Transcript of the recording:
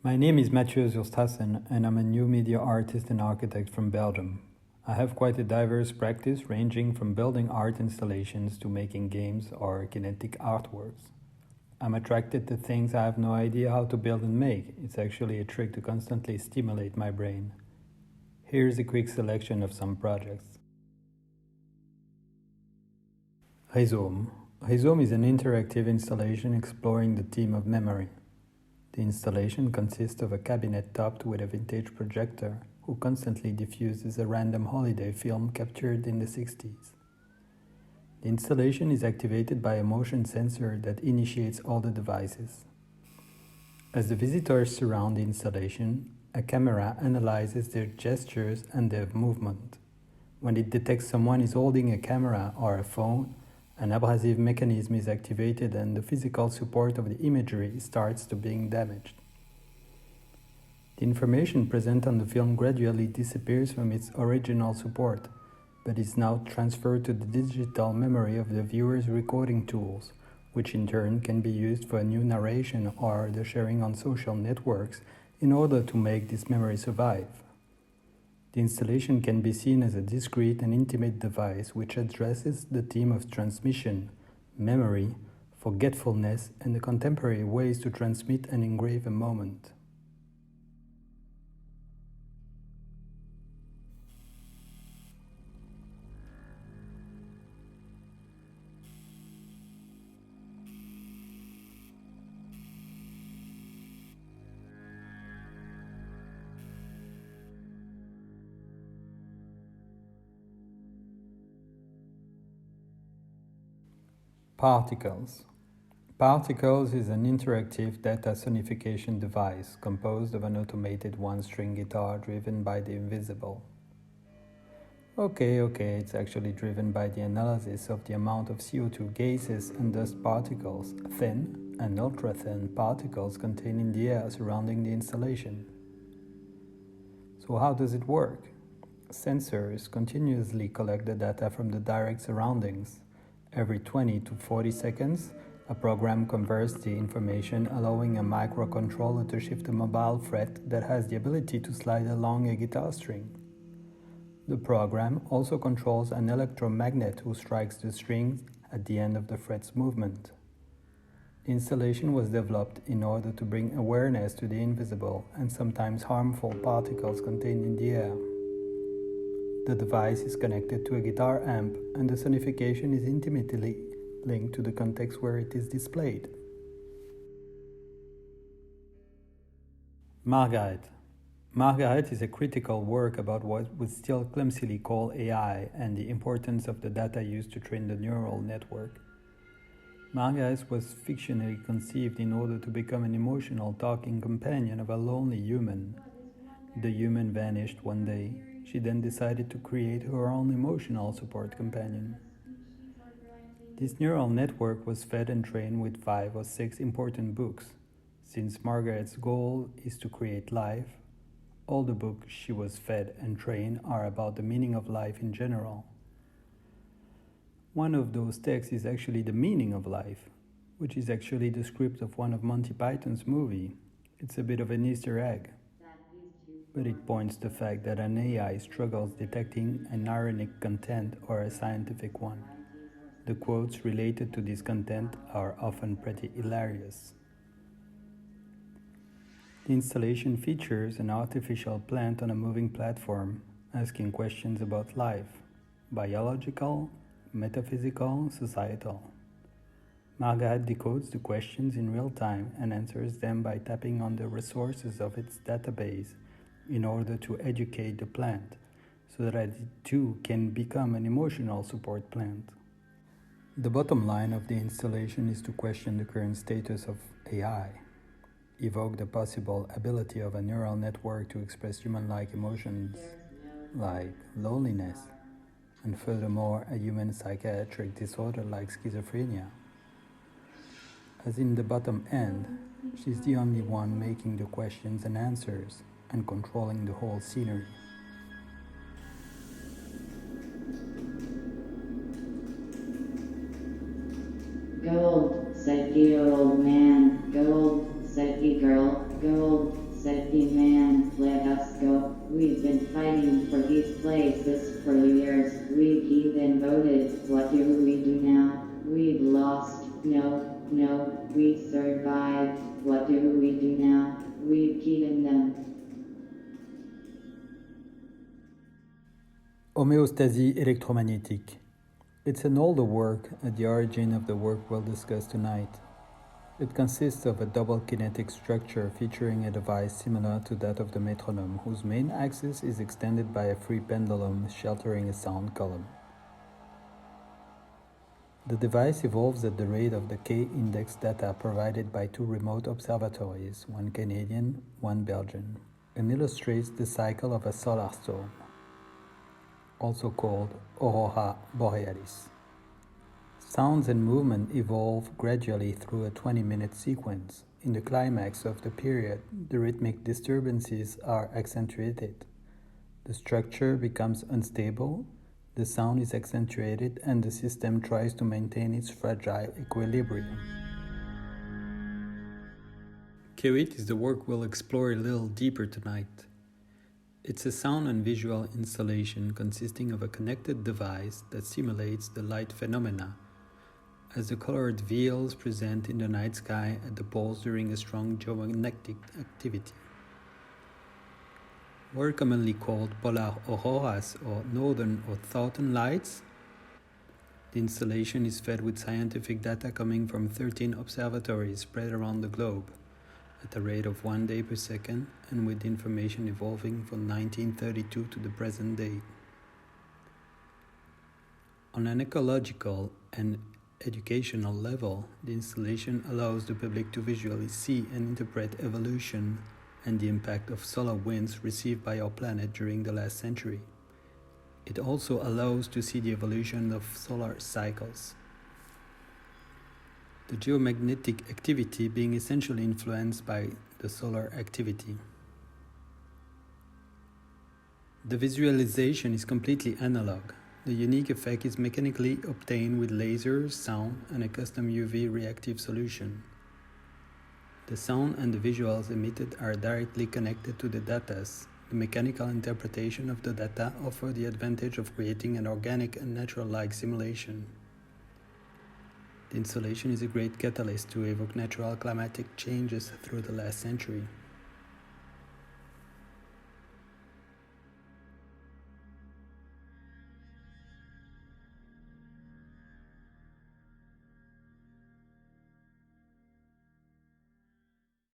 My name is Mathieu Zurstrassen, and I'm a new media artist and architect from Belgium. I have quite a diverse practice ranging from building art installations to making games or kinetic artworks. I'm attracted to things I have no idea how to build and make. It's actually a trick to constantly stimulate my brain. Here's a quick selection of some projects. Rhizome. Rhizome is an interactive installation exploring the theme of memory. The installation consists of a cabinet topped with a vintage projector who constantly diffuses a random holiday film captured in the 60s. The installation is activated by a motion sensor that initiates all the devices. As the visitors surround the installation, a camera analyzes their gestures and their movement. When it detects someone is holding a camera or a phone, an abrasive mechanism is activated and the physical support of the imagery starts to being damaged. The information present on the film gradually disappears from its original support, but is now transferred to the digital memory of the viewer's recording tools, which in turn can be used for a new narration or the sharing on social networks in order to make this memory survive. The installation can be seen as a discrete and intimate device which addresses the theme of transmission, memory, forgetfulness, and the contemporary ways to transmit and engrave a moment. Particles. Particles is an interactive data sonification device composed of an automated one-string guitar driven by the invisible. Okay, it's actually driven by the analysis of the amount of CO2 gases and dust particles, thin and ultra-thin particles contained in the air surrounding the installation. So how does it work? Sensors continuously collect the data from the direct surroundings. Every 20 to 40 seconds, a program converts the information, allowing a microcontroller to shift a mobile fret that has the ability to slide along a guitar string. The program also controls an electromagnet who strikes the strings at the end of the fret's movement. The installation was developed in order to bring awareness to the invisible and sometimes harmful particles contained in the air. The device is connected to a guitar amp, and the sonification is intimately linked to the context where it is displayed. Margaret. Margaret is a critical work about what we still clumsily call AI and the importance of the data used to train the neural network. Margaret was fictionally conceived in order to become an emotional talking companion of a lonely human. The human vanished one day. She then decided to create her own emotional support companion. This neural network was fed and trained with 5 or 6 important books. Since Margaret's goal is to create life, all the books she was fed and trained are about the meaning of life in general. One of those texts is actually the meaning of life, which is actually the script of one of Monty Python's movie. It's a bit of an Easter egg, but it points to the fact that an AI struggles detecting an ironic content or a scientific one. The quotes related to this content are often pretty hilarious. The installation features an artificial plant on a moving platform, asking questions about life, biological, metaphysical, societal. Margaret decodes the questions in real time and answers them by tapping on the resources of its database in order to educate the plant, so that it too can become an emotional support plant. The bottom line of the installation is to question the current status of AI, evoke the possible ability of a neural network to express human-like emotions like loneliness, and furthermore a human psychiatric disorder like schizophrenia. As in the bottom end, she's the only one making the questions and answers and controlling the whole scenery. Gold, said the old man. Gold, said the girl. Gold, 50 man, let us go. We've been fighting for these places for years. We've even voted. What do we do now? We've lost. No, we survived. What do we do now? We've given them. Homeostasis electromagnetic. It's an older work at the origin of the work we'll discuss tonight. It consists of a double kinetic structure featuring a device similar to that of the metronome, whose main axis is extended by a free pendulum sheltering a sound column. The device evolves at the rate of the K-index data provided by two remote observatories, one Canadian, one Belgian, and illustrates the cycle of a solar storm, also called Aurora Borealis. Sounds and movement evolve gradually through a 20-minute sequence. In the climax of the period, the rhythmic disturbances are accentuated. The structure becomes unstable, the sound is accentuated, and the system tries to maintain its fragile equilibrium. Q8 is the work we'll explore a little deeper tonight. It's a sound and visual installation consisting of a connected device that simulates the light phenomena, as the colored veils present in the night sky at the poles during a strong geomagnetic activity. What are commonly called polar auroras or northern or southern lights. The installation is fed with scientific data coming from 13 observatories spread around the globe at a rate of 1 day per second, and with information evolving from 1932 to the present day. On an ecological and educational level, the installation allows the public to visually see and interpret evolution and the impact of solar winds received by our planet during the last century. It also allows to see the evolution of solar cycles. The geomagnetic activity being essentially influenced by the solar activity. The visualization is completely analog. The unique effect is mechanically obtained with lasers, sound, and a custom UV reactive solution. The sound and the visuals emitted are directly connected to the data. The mechanical interpretation of the data offers the advantage of creating an organic and natural-like simulation. The installation is a great catalyst to evoke natural climatic changes through the last century.